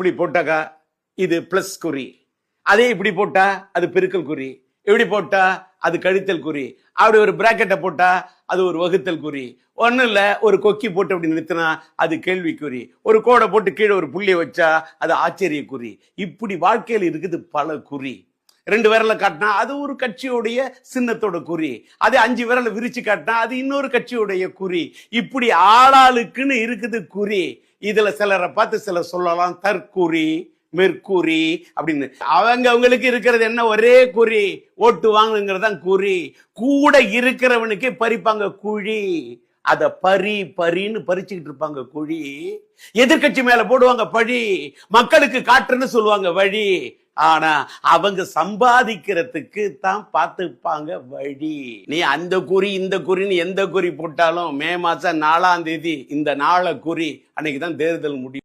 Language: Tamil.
இப்படி போட்டாக்கா இது பிளஸ் குறி, அதே இப்படி போட்டா அது பெருக்கல் குறி, இப்படி போட்டா அது கழித்தல் குறி, அப்படி ஒரு பிராக்கெட்டை போட்டா அது ஒரு வகுத்தல் குறி. ஒன்றும் இல்லை, ஒரு கொக்கி போட்டு அப்படி நிறுத்தினா அது கேள்விக்குறி, ஒரு கோடை போட்டு கீழே ஒரு புள்ளியை வச்சா அது ஆச்சரிய குறி. இப்படி வாழ்க்கையில் இருக்குது பல குறி. 2 விரலை காட்டினா அது ஒரு கட்சியுடைய சின்னத்தோட குறி, அதே 5 விரலை விரிச்சு காட்டினா அது இன்னொரு கட்சியுடைய குறி. இப்படி ஆளாளுக்குன்னு இருக்குது குறி. இதுல சிலரை பார்த்து சிலர் சொல்லலாம் தற்குறி, மெர்க்குரி அப்படின்னு. அவங்களுக்கு இருக்கிறது என்ன? ஒரே குறி, ஓட்டு வாங்குங்கிறதான் குறி. கூட இருக்கிறவனுக்கே பறிப்பாங்க குழி. அத பறின்னு பறிச்சுக்கிட்டு இருப்பாங்க குழி. எதிர்கட்சி மேல போடுவாங்க பழி, மக்களுக்கு காட்டுன்னு சொல்லுவாங்க வழி. ஆனா அவங்க சம்பாதிக்கிறதுக்கு தான் பார்த்துப்பாங்க வழி. நீ அந்த குறி இந்த குறின்னு எந்த குறி போட்டாலும் மே மாசம் 4ஆம் தேதி இந்த நாளை குறி, அன்னைக்குதான் தேர்தல் முடியும்.